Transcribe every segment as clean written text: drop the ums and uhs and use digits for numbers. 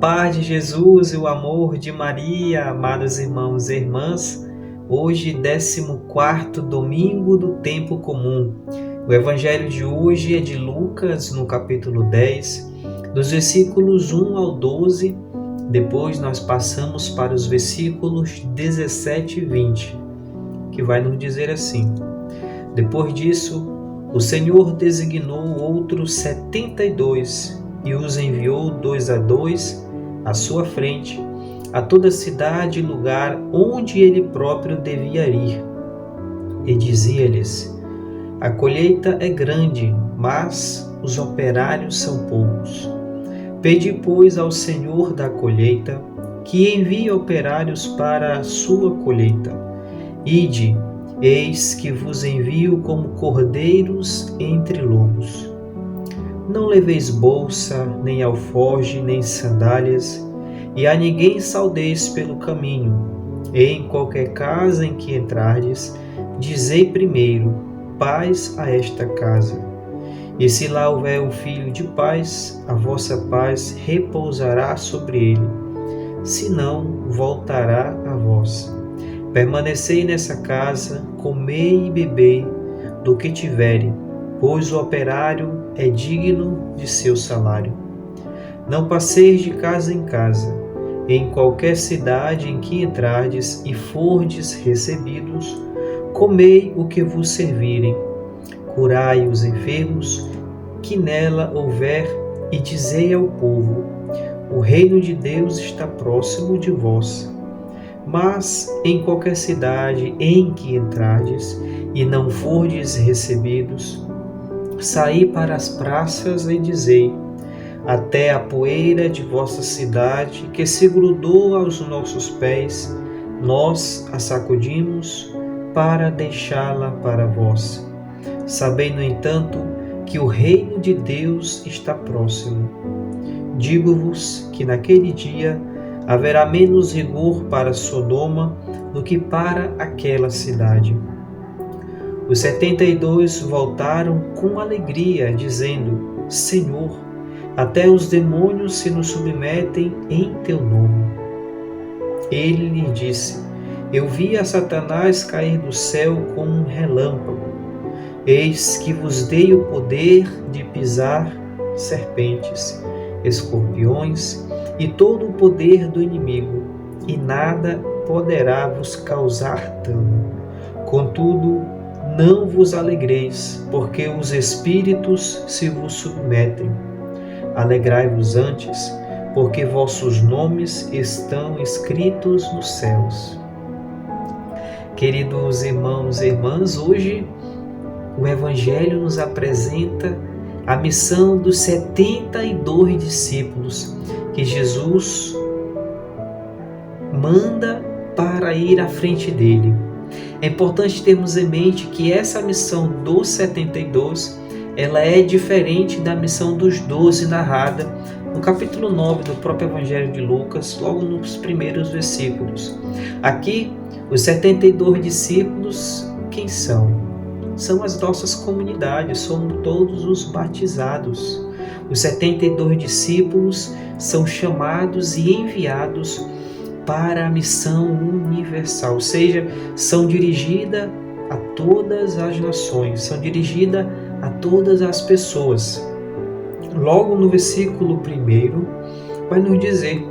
paz de Jesus e o amor de Maria, amados irmãos e irmãs, hoje 14º domingo do tempo comum. O evangelho de hoje é de Lucas, no capítulo 10, dos versículos 1 ao 12, depois nós passamos para os versículos 17 e 20, que vai nos dizer assim: Depois disso, o Senhor designou outros 72 e os enviou 2 a 2 à sua frente, a toda cidade e lugar onde ele próprio devia ir. E dizia-lhes: A colheita é grande, mas os operários são poucos. Pedi, pois, ao Senhor da colheita que envie operários para a sua colheita. Ide, eis que vos envio como cordeiros entre lobos. Não leveis bolsa, nem alforje, nem sandálias, e a ninguém saudeis pelo caminho. E em qualquer casa em que entrardes, dizei primeiro: paz a esta casa. E se lá houver um filho de paz, a vossa paz repousará sobre ele. Se não, voltará a vós. Permanecei nessa casa, comei e bebei do que tiverem, pois o operário é digno de seu salário. Não passeis de casa em casa. Em qualquer cidade em que entrardes e fordes recebidos, comei o que vos servirem. Curai os enfermos que nela houver e dizei ao povo: o reino de Deus está próximo de vós. Mas em qualquer cidade em que entrardes e não fordes recebidos, saí para as praças e dizei: até a poeira de vossa cidade que se grudou aos nossos pés, nós a sacudimos para deixá-la para vós. Sabei, no entanto, que o reino de Deus está próximo. Digo-vos que naquele dia haverá menos rigor para Sodoma do que para aquela cidade. Os 72 voltaram com alegria, dizendo: Senhor, até os demônios se nos submetem em teu nome. Ele lhe disse: Eu vi a Satanás cair do céu como um relâmpago. Eis que vos dei o poder de pisar serpentes, escorpiões e todo o poder do inimigo, e nada poderá vos causar dano. Contudo, não vos alegreis, porque os espíritos se vos submetem. Alegrai-vos antes, porque vossos nomes estão escritos nos céus. Queridos irmãos e irmãs, hoje o Evangelho nos apresenta a missão dos 72 discípulos que Jesus manda para ir à frente dele. É importante termos em mente que essa missão dos 72 ela é diferente da missão dos 12 narrada no capítulo 9 do próprio Evangelho de Lucas, logo nos primeiros versículos. Aqui, os 72 discípulos, quem são? São as nossas comunidades, somos todos os batizados. Os 72 discípulos são chamados e enviados para a missão universal, ou seja, são dirigidas a todas as nações, são dirigidas a todas as pessoas. Logo no versículo 1, vai nos dizer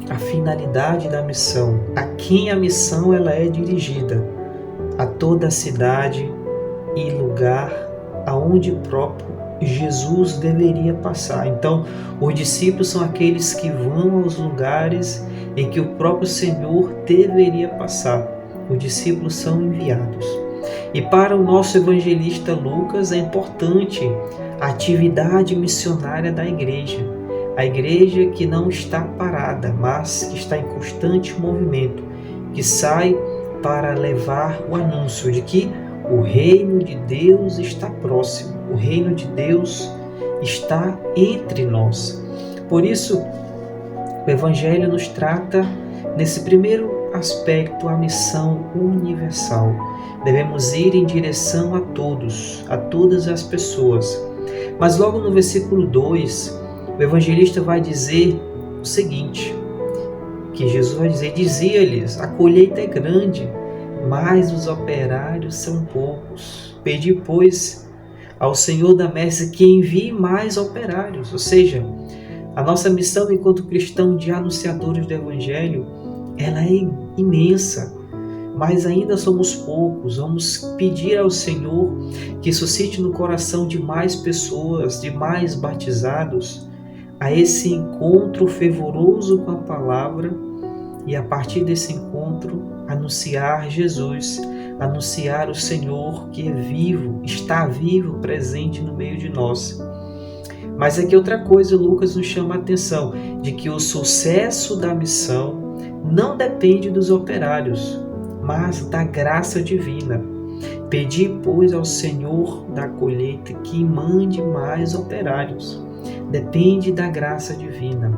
a finalidade da missão, a quem a missão ela é dirigida: a toda a cidade e lugar aonde próprio Jesus deveria passar. Então, os discípulos são aqueles que vão aos lugares em que o próprio Senhor deveria passar. Os discípulos são enviados. E para o nosso evangelista Lucas é importante a atividade missionária da igreja. A igreja que não está parada, mas que está em constante movimento, que sai para levar o anúncio de que o reino de Deus está próximo, o reino de Deus está entre nós. Por isso, o Evangelho nos trata, nesse primeiro aspecto, a missão universal. Devemos ir em direção a todos, a todas as pessoas. Mas logo no versículo 2, o evangelista vai dizer o seguinte, que Jesus vai dizer, dizia-lhes, a colheita é grande, mas os operários são poucos. Pedi, pois, ao Senhor da messe que envie mais operários. Ou seja, a nossa missão enquanto cristão de anunciadores do Evangelho, ela é imensa, mas ainda somos poucos. Vamos pedir ao Senhor que suscite no coração de mais pessoas, de mais batizados, a esse encontro fervoroso com a palavra e a partir desse encontro anunciar Jesus, anunciar o Senhor que é vivo, está vivo, presente no meio de nós. Mas aqui outra coisa, Lucas nos chama a atenção, de que o sucesso da missão não depende dos operários, mas da graça divina. Pedi, pois, ao Senhor da colheita que mande mais operários. Depende da graça divina.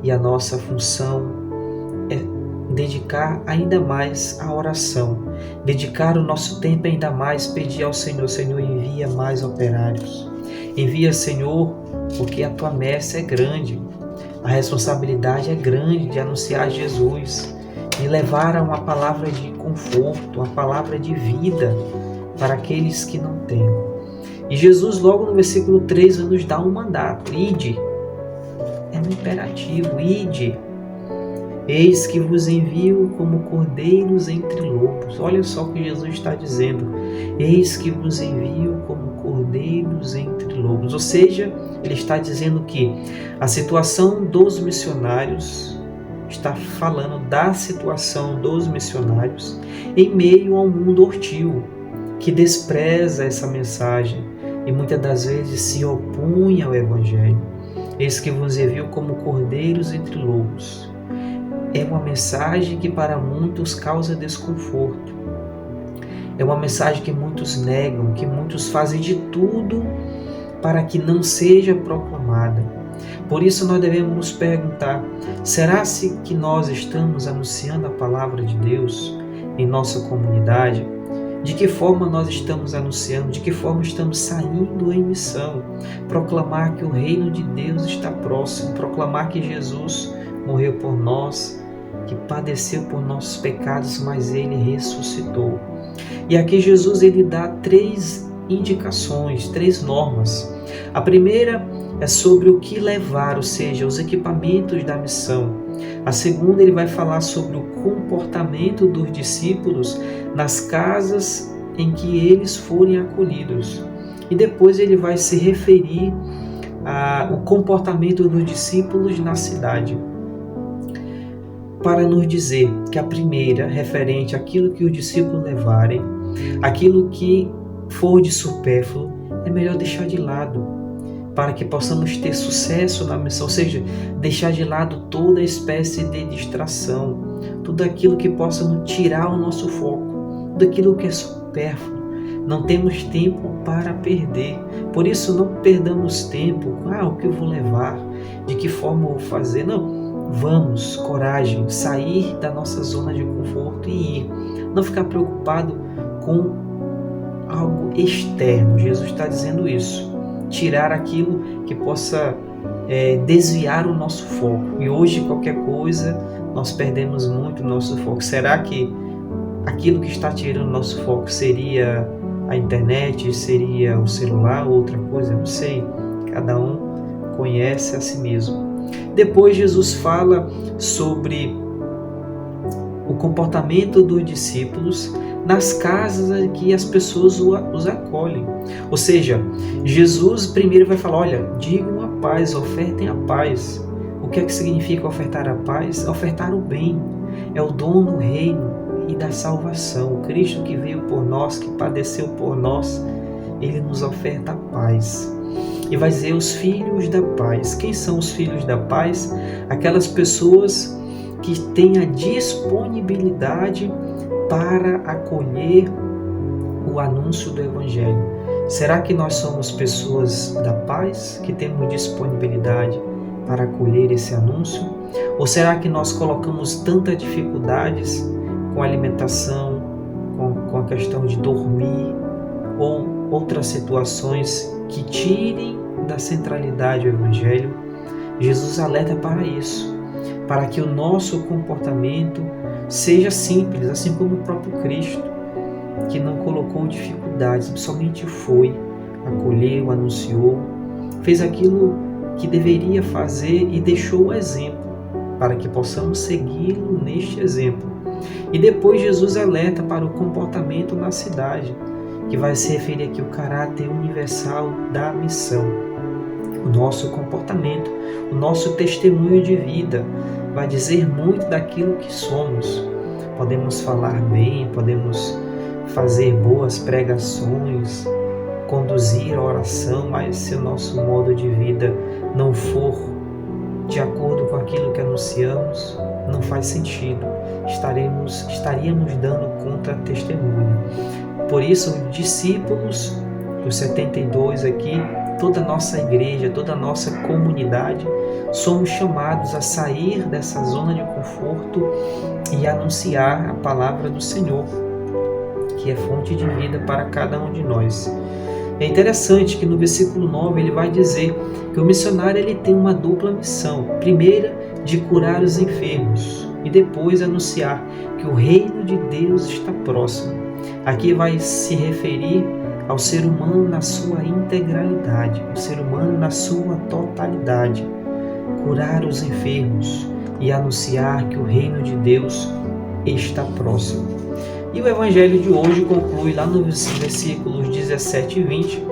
E a nossa função é dedicar ainda mais a oração, dedicar o nosso tempo ainda mais, pedir ao Senhor, Senhor, envia mais operários. Envia, Senhor, porque a tua messe é grande, a responsabilidade é grande de anunciar Jesus, de levar uma palavra de conforto, uma palavra de vida para aqueles que não têm. E Jesus, logo no versículo 3, nos dá um mandato, ide, é um imperativo, ide. Eis que vos envio como cordeiros entre lobos. Olha só o que Jesus está dizendo. Eis que vos envio como cordeiros entre lobos. Ou seja, ele está dizendo que a situação dos missionários, está falando da situação dos missionários em meio a um mundo hostil, que despreza essa mensagem e muitas das vezes se opõe ao Evangelho. Eis que vos envio como cordeiros entre lobos. É uma mensagem que para muitos causa desconforto. É uma mensagem que muitos negam, que muitos fazem de tudo para que não seja proclamada. Por isso nós devemos nos perguntar, será que nós estamos anunciando a palavra de Deus em nossa comunidade? De que forma nós estamos anunciando? De que forma estamos saindo em missão? Proclamar que o reino de Deus está próximo, proclamar que Jesus morreu por nós, que padeceu por nossos pecados, mas ele ressuscitou. E aqui Jesus ele dá 3 indicações, 3 normas. A primeira é sobre o que levar, ou seja, os equipamentos da missão. A segunda, ele vai falar sobre o comportamento dos discípulos nas casas em que eles forem acolhidos. E depois ele vai se referir ao comportamento dos discípulos na cidade, para nos dizer que a primeira, referente àquilo que os discípulos levarem, aquilo que for de supérfluo, é melhor deixar de lado, para que possamos ter sucesso na missão, ou seja, deixar de lado toda espécie de distração, tudo aquilo que possa nos tirar o nosso foco, tudo aquilo que é supérfluo. Não temos tempo para perder, por isso não perdamos tempo, o que eu vou levar, de que forma eu vou fazer, não. Vamos, coragem, sair da nossa zona de conforto e ir. Não ficar preocupado com algo externo. Jesus está dizendo isso. Tirar aquilo que possa desviar o nosso foco. E hoje, qualquer coisa, nós perdemos muito o nosso foco. Será que aquilo que está tirando o nosso foco seria a internet, seria o celular, outra coisa? Não sei. Cada um conhece a si mesmo. Depois Jesus fala sobre o comportamento dos discípulos nas casas em que as pessoas os acolhem. Ou seja, Jesus primeiro vai falar, olha, digam a paz, ofertem a paz. O que é que significa ofertar a paz? Ofertar o bem. É o dom do reino e da salvação. O Cristo que veio por nós, que padeceu por nós, ele nos oferta a paz. E vai dizer os filhos da paz. Quem são os filhos da paz? Aquelas pessoas que têm a disponibilidade para acolher o anúncio do Evangelho. Será que nós somos pessoas da paz, que temos disponibilidade para acolher esse anúncio? Ou será que nós colocamos tantas dificuldades com a alimentação, com a questão de dormir, ou outras situações que tirem da centralidade do Evangelho? Jesus alerta para isso, para que o nosso comportamento seja simples, assim como o próprio Cristo, que não colocou dificuldades, somente foi, acolheu, anunciou, fez aquilo que deveria fazer e deixou o exemplo, para que possamos segui-lo neste exemplo. E depois Jesus alerta para o comportamento na cidade, que vai se referir aqui ao caráter universal da missão. O nosso comportamento, o nosso testemunho de vida vai dizer muito daquilo que somos. Podemos falar bem, podemos fazer boas pregações, conduzir a oração, mas se o nosso modo de vida não for de acordo com aquilo que anunciamos, não faz sentido. Estaríamos dando contra-testemunho. Por isso, os discípulos, os 72 aqui, toda a nossa igreja, toda a nossa comunidade, somos chamados a sair dessa zona de conforto e anunciar a palavra do Senhor, que é fonte de vida para cada um de nós. É interessante que no versículo 9 ele vai dizer que o missionário ele tem uma dupla missão. Primeira, de curar os enfermos, e depois anunciar que o reino de Deus está próximo. Aqui vai se referir ao ser humano na sua integralidade, o ser humano na sua totalidade. Curar os enfermos e anunciar que o reino de Deus está próximo. E o evangelho de hoje conclui lá nos versículos 17 e 20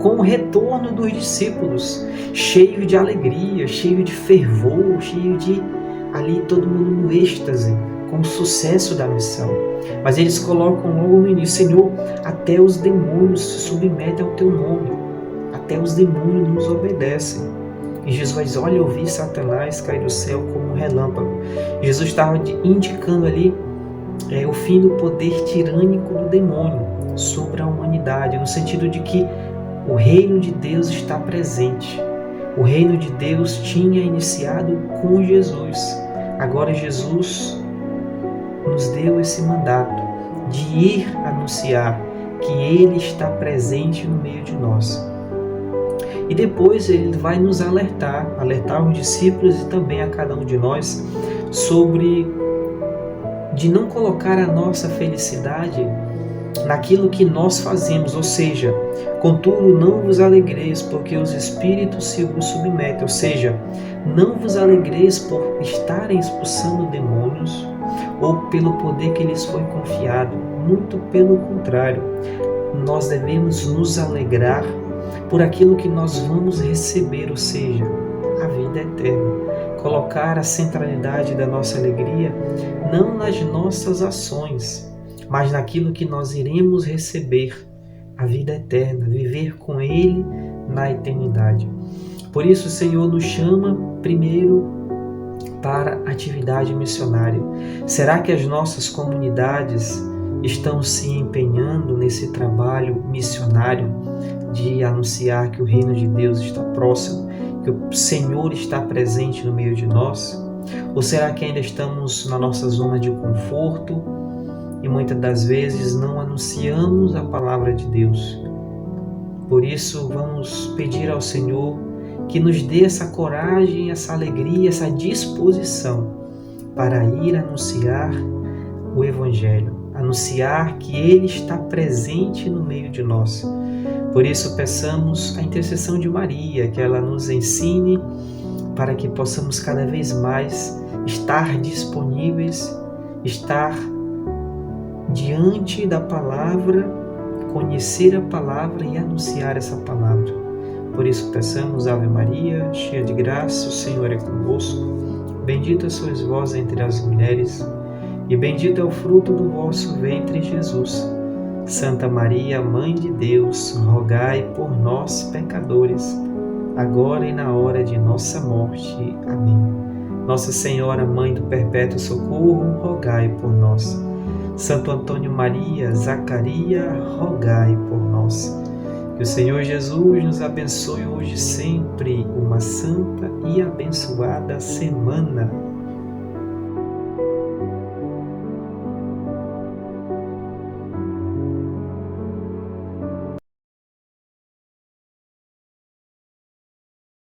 com o retorno dos discípulos, cheio de alegria, cheio de fervor, cheio de ali todo mundo no êxtase com o sucesso da missão. Mas eles colocam logo no início: Senhor, até os demônios se submetem ao teu nome, até os demônios nos obedecem. E Jesus vai dizer: olha, eu vi Satanás cair do céu como um relâmpago. Jesus estava indicando ali o fim do poder tirânico do demônio sobre a humanidade, no sentido de que o reino de Deus está presente. O reino de Deus tinha iniciado com Jesus. Agora Jesus nos deu esse mandato de ir anunciar que Ele está presente no meio de nós. E depois Ele vai nos alertar os discípulos e também a cada um de nós, sobre de não colocar a nossa felicidade naquilo que nós fazemos, ou seja, contudo não vos alegreis porque os espíritos se vos submetem, ou seja, não vos alegreis por estarem expulsando demônios ou pelo poder que lhes foi confiado, muito pelo contrário, nós devemos nos alegrar por aquilo que nós vamos receber, ou seja, a vida eterna. Colocar a centralidade da nossa alegria não nas nossas ações, mas naquilo que nós iremos receber, a vida eterna, viver com Ele na eternidade. Por isso o Senhor nos chama primeiro para a atividade missionária. Será que as nossas comunidades estão se empenhando nesse trabalho missionário de anunciar que o reino de Deus está próximo, que o Senhor está presente no meio de nós? Ou será que ainda estamos na nossa zona de conforto e muitas das vezes não anunciamos a palavra de Deus? Por isso vamos pedir ao Senhor que nos dê essa coragem, essa alegria, essa disposição para ir anunciar o Evangelho, anunciar que Ele está presente no meio de nós. Por isso peçamos a intercessão de Maria, que ela nos ensine para que possamos cada vez mais estar disponíveis, estar diante da palavra, conhecer a palavra e anunciar essa palavra. Por isso peçamos: Ave Maria, cheia de graça, o Senhor é convosco. Bendita sois vós entre as mulheres, e bendito é o fruto do vosso ventre, Jesus. Santa Maria, Mãe de Deus, rogai por nós, pecadores, agora e na hora de nossa morte. Amém. Nossa Senhora, Mãe do Perpétuo Socorro, rogai por nós. Santo Antônio Maria, Zacaria, rogai por nós. Que o Senhor Jesus nos abençoe hoje e sempre. Uma santa e abençoada semana.